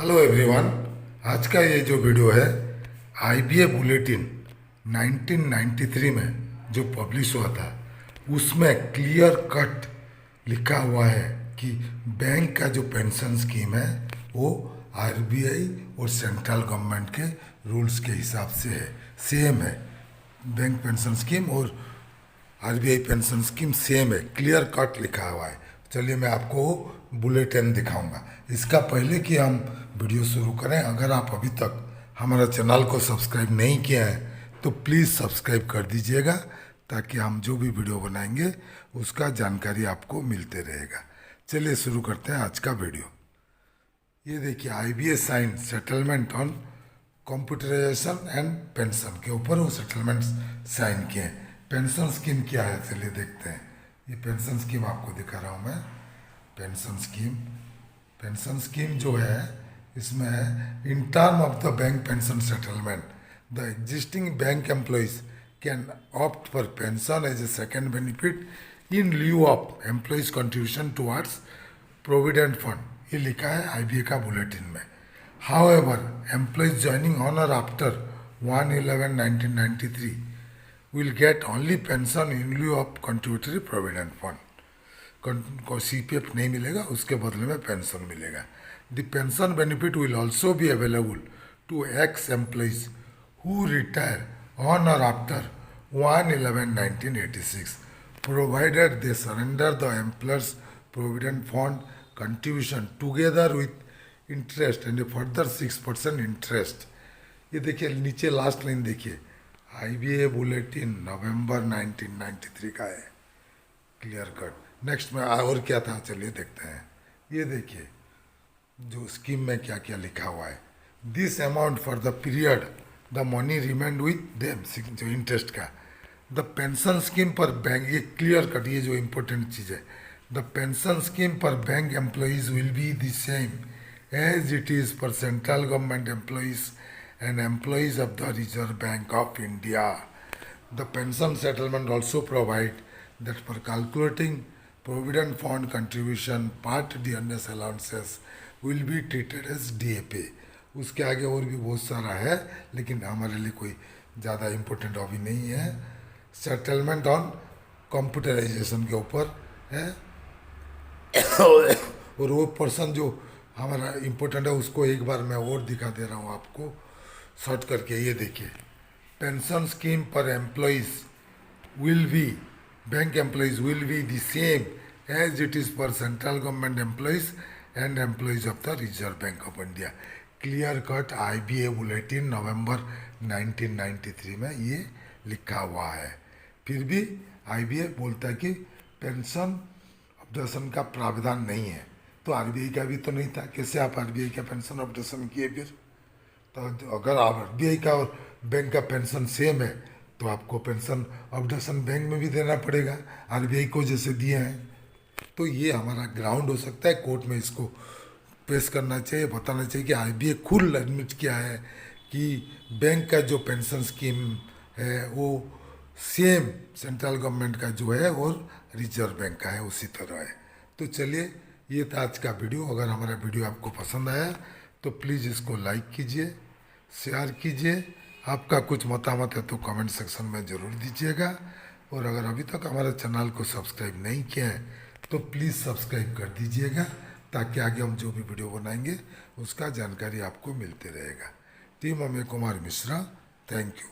Hello everyone. आज का ये जो वीडियो है आईबीए बुलेटिन 1993 में जो पब्लिश हुआ था उसमें क्लियर कट लिखा हुआ है कि बैंक का जो पेंशन स्कीम है वो आरबीआई और सेंट्रल गवर्नमेंट के रूल्स के हिसाब से है, सेम है। बैंक पेंशन स्कीम और आरबीआई पेंशन स्कीम सेम है, क्लियर कट लिखा हुआ है। चलिए मैं आपको बुलेटिन दिखाऊंगा। इसका पहले कि हम वीडियो शुरू करें, अगर आप अभी तक हमारा चैनल को सब्सक्राइब नहीं किया है तो प्लीज़ सब्सक्राइब कर दीजिएगा, ताकि हम जो भी वीडियो बनाएंगे उसका जानकारी आपको मिलते रहेगा। चलिए शुरू करते हैं आज का वीडियो। ये देखिए, IBA sign settlement on computerisation and pension के ऊपर वो सेटलमेंट साइन किए हैं। पेंशन स्कीम क्या है चलिए देखते हैं। ये पेंशन स्कीम आपको दिखा रहा हूँ मैं। पेंशन स्कीम जो है इसमें है, in term of the bank pension settlement the existing bank employees can opt for pension as a second benefit in lieu of employees contribution towards provident fund. ये लिखा है आईबीए का बुलेटिन में। However, employees joining on or after 1/11/1993 will get only pension in lieu of contributory provident fund. को CPF नहीं मिलेगा, उसके बदले में पेंशन मिलेगा। The pension benefit will also be available to ex employees who retire on or after 1/11/1986 provided they surrender the employer's provident fund contribution together with interest and further 6% interest. ये देखिए नीचे last line देखिए, IBA bulletin नवंबर 1993 का है, clear cut. Next में और क्या था चलिए देखते हैं। ये देखिए जो स्कीम में क्या क्या लिखा हुआ है। This amount for the period the money remained with them, जो इंटरेस्ट का। द पेंशन स्कीम पर बैंक, ये क्लियर कट, ये जो इम्पोर्टेंट चीज़ है, द पेंशन स्कीम पर bank employees will be the same as it is for central government employees and employees of the Reserve Bank of India. The pension settlement also provide that for calculating provident fund contribution, part dearness allowances will be treated as DAPA. उसके आगे और भी बहुत सारा है, लेकिन हमारे लिए कोई ज़्यादा इम्पोर्टेंट अभी नहीं है। सेटलमेंट ऑन कंप्यूटराइजेशन के ऊपर है और वो पर्सन जो हमारा इम्पोर्टेंट है उसको एक बार मैं और दिखा दे रहा हूँ आपको शॉर्ट करके। ये देखिए, पेंशन स्कीम पर employees will be, bank employees will be the same as it is for central government employees and employees of the Reserve Bank of India. Clear cut IBA bulletin नवंबर 1993 में ये लिखा हुआ है। फिर भी आईबीए बोलता है कि पेंशन ऑब्जेक्शन का प्रावधान नहीं है, तो आरबीआई का भी तो नहीं था, कैसे आप आरबीआई का पेंशन ऑब्जेक्शन किए फिर? तो अगर आप आरबीआई का और बैंक का पेंशन सेम है तो आपको पेंशन ऑब्जेक्शन बैंक में भी देना पड़ेगा, आरबीआई को जैसे दिए हैं। तो ये हमारा ग्राउंड हो सकता है, कोर्ट में इसको पेश करना चाहिए, बताना चाहिए कि आरबीआई खुद एडमिट किया है कि बैंक का जो पेंशन स्कीम है वो सेम सेंट्रल गवर्नमेंट का जो है और रिजर्व बैंक का है उसी तरह है। तो चलिए, ये था आज का वीडियो। अगर हमारा वीडियो आपको पसंद आया तो प्लीज़ इसको लाइक कीजिए, शेयर कीजिए। आपका कुछ मतामत है तो कमेंट सेक्शन में ज़रूर दीजिएगा। और अगर अभी तक हमारे चैनल को सब्सक्राइब नहीं किया है तो प्लीज़ सब्सक्राइब कर दीजिएगा, ताकि आगे हम जो भी वीडियो बनाएंगे उसका जानकारी आपको मिलते रहेगा। Team Amey Kumar Mishra, thank you.